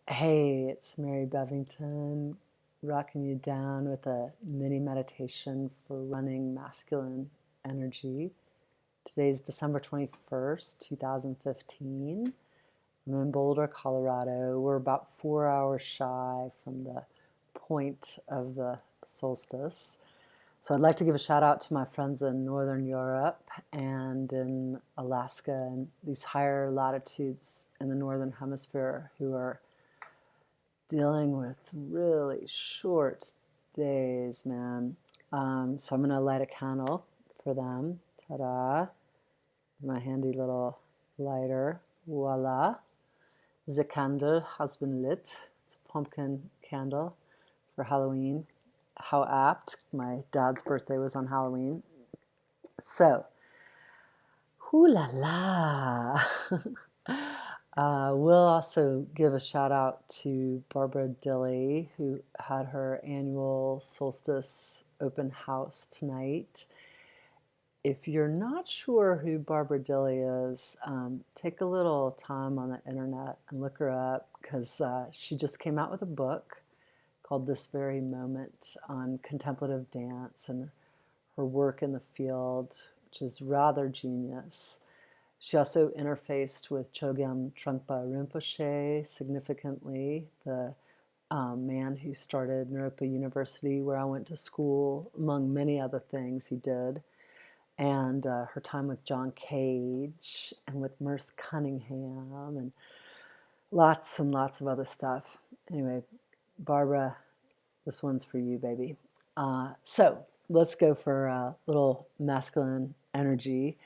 Hey, it's Mary Bevington, rocking you down with a mini meditation for running masculine energy. Today's December 21st, 2015. I'm in Boulder, Colorado. We're about 4 hours shy from the point of the solstice. So I'd like to give a shout out to my friends in Northern Europe and in Alaska and these higher latitudes in the Northern Hemisphere who are dealing with really short days, man. So I'm going to light a candle for them. Ta-da. My handy little lighter. Voila. The candle has been lit. It's a pumpkin candle for Halloween. How apt. My dad's birthday was on Halloween. So, hoo la la. We'll also give a shout out to Barbara Dilley, who had her annual solstice open house tonight. If you're not sure who Barbara Dilley is, take a little time on the internet and look her up because she just came out with a book called This Very Moment on contemplative dance and her work in the field, which is rather genius. She also interfaced with Chogyam Trungpa Rinpoche significantly, the man who started Naropa University, where I went to school, among many other things he did, and her time with John Cage and with Merce Cunningham and lots of other stuff. Anyway, Barbara, this one's for you, baby. So let's go for a little masculine energy.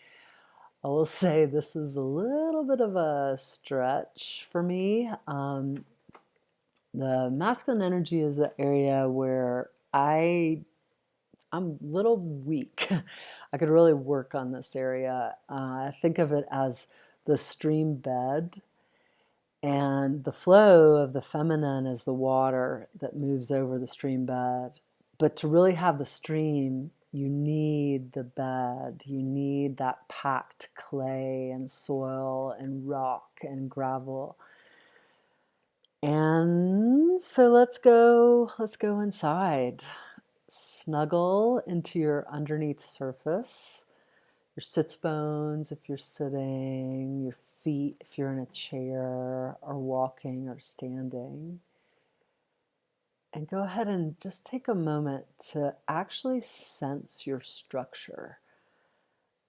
I will say this is a little bit of a stretch for me. The masculine energy is an area where I'm a little weak. I could really work on this area. I think of it as the stream bed, and the flow of the feminine is the water that moves over the stream bed. But to really have the stream, you need the bed. You need that packed clay and soil and rock and gravel. And so let's go inside. Snuggle into your underneath surface, your sits bones if you're sitting, your feet if you're in a chair or walking or standing. And go ahead and just take a moment to actually sense your structure.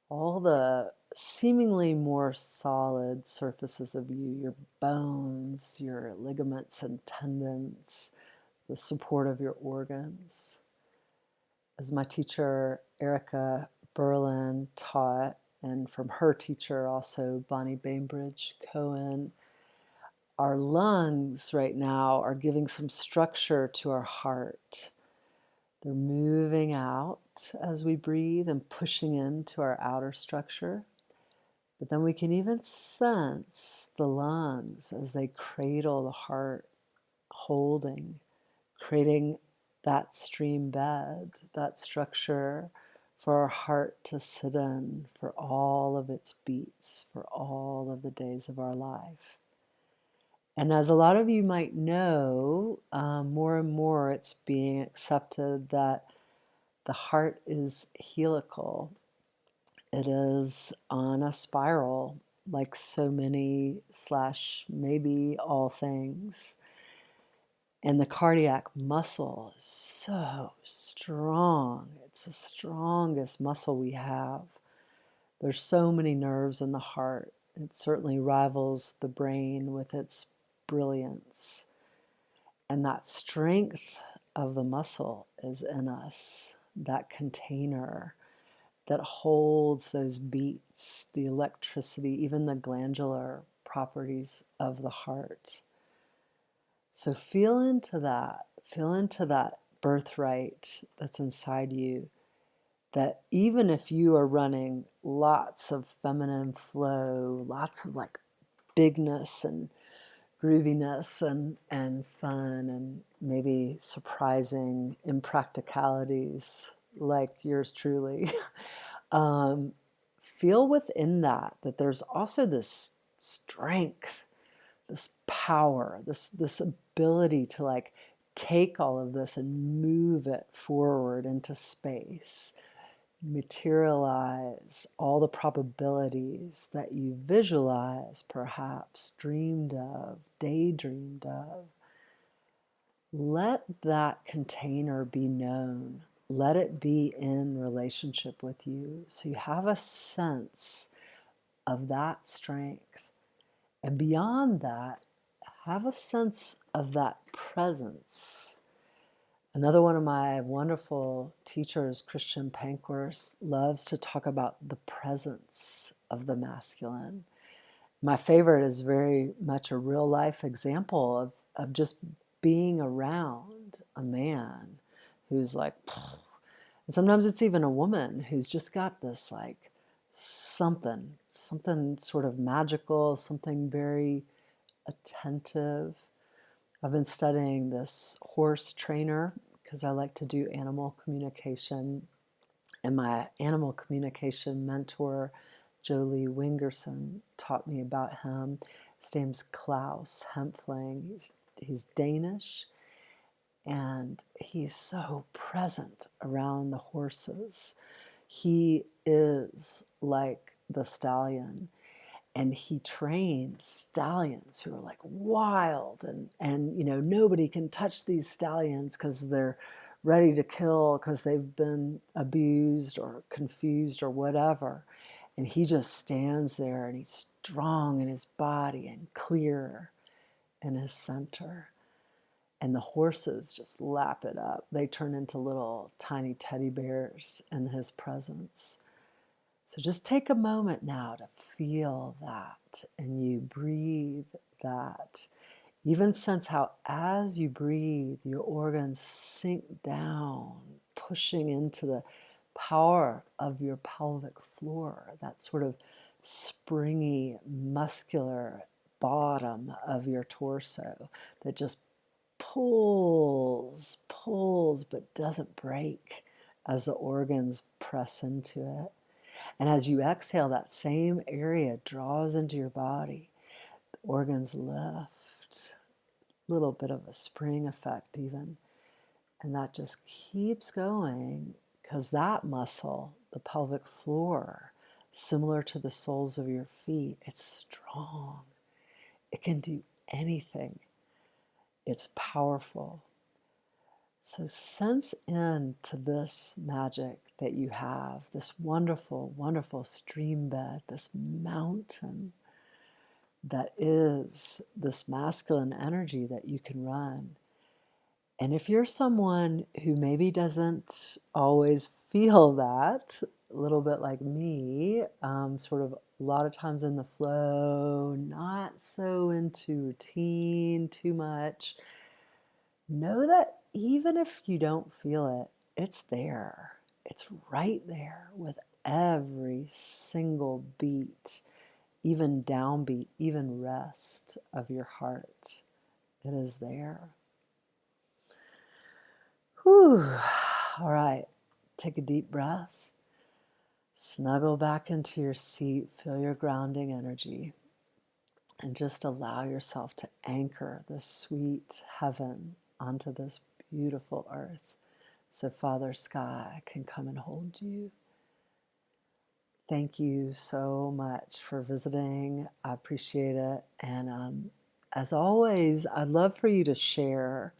All the seemingly more solid surfaces of you, your bones, your ligaments and tendons, the support of your organs. As my teacher, Erica Berlin, taught, and from her teacher also, Bonnie Bainbridge Cohen, our lungs right now are giving some structure to our heart. They're moving out as we breathe and pushing into our outer structure. But then we can even sense the lungs as they cradle the heart, holding, creating that stream bed, that structure for our heart to sit in for all of its beats, for all of the days of our life. And as a lot of you might know, more and more it's being accepted that the heart is helical. It is on a spiral, like so many / maybe all things. And the cardiac muscle is so strong. It's the strongest muscle we have. There's so many nerves in the heart. It certainly rivals the brain with its brilliance. And that strength of the muscle is in us, that container that holds those beats, the electricity, even the glandular properties of the heart. So feel into that birthright that's inside you, that even if you are running lots of feminine flow, lots of like bigness and grooviness and fun and maybe surprising impracticalities like yours truly, feel within that there's also this strength this power, this ability to like take all of this and move it forward into space, materialize all the probabilities that you visualize, perhaps dreamed of, daydreamed of. Let that container be known. Let it be in relationship with you so you have a sense of that strength. And beyond that, have a sense of that presence. Another one of my wonderful teachers, Christian Pankhurst, loves to talk about the presence of the masculine. My favorite is very much a real life example of just being around a man who's like, and sometimes it's even a woman who's just got this like something sort of magical, something very attentive. I've been studying this horse trainer because I like to do animal communication. And my animal communication mentor, Jolie Wingerson, taught me about him. His name's Klaus Hempfling. He's Danish, and he's so present around the horses. He is like the stallion. And he trains stallions who are like wild and you know, nobody can touch these stallions because they're ready to kill because they've been abused or confused or whatever. And he just stands there and he's strong in his body and clear in his center. And the horses just lap it up. They turn into little tiny teddy bears in his presence. So just take a moment now to feel that, and you breathe that. Even sense how as you breathe, your organs sink down, pushing into the power of your pelvic floor, that sort of springy, muscular bottom of your torso that just pulls, but doesn't break as the organs press into it. And as you exhale, that same area draws into your body. The organs lift, a little bit of a spring effect even. And that just keeps going because that muscle, the pelvic floor, similar to the soles of your feet, it's strong. It can do anything. It's powerful. So sense into this magic that you have, this wonderful, wonderful stream bed, this mountain that is this masculine energy that you can run. And if you're someone who maybe doesn't always feel that, a little bit like me, sort of a lot of times in the flow, not so into routine too much, know that even if you don't feel it, it's there. It's right there with every single beat, even downbeat, even rest of your heart. It is there. Whew. All right, take a deep breath. Snuggle back into your seat, feel your grounding energy, and just allow yourself to anchor this sweet heaven onto this beautiful earth so Father Sky can come and hold you. Thank you so much for visiting. I appreciate it. And as always, I'd love for you to share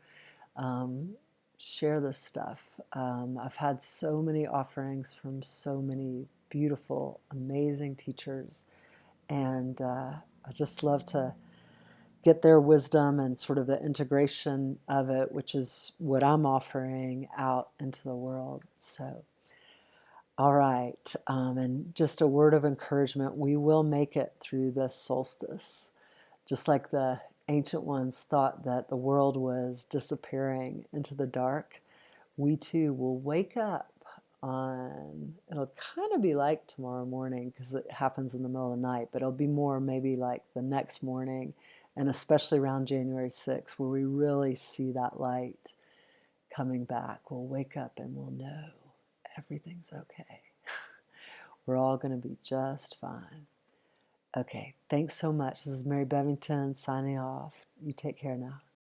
this stuff. I've had so many offerings from so many beautiful, amazing teachers, and I just love to get their wisdom and sort of the integration of it, which is what I'm offering out into the world. So, all right, and just a word of encouragement, we will make it through this solstice. Just like the ancient ones thought that the world was disappearing into the dark, we too will wake up on, it'll kind of be like tomorrow morning because it happens in the middle of the night, but it'll be more maybe like the next morning, and especially around January 6th, where we really see that light coming back. We'll wake up and we'll know everything's okay. We're all going to be just fine. Okay, thanks so much. This is Mary Bevington signing off. You take care now.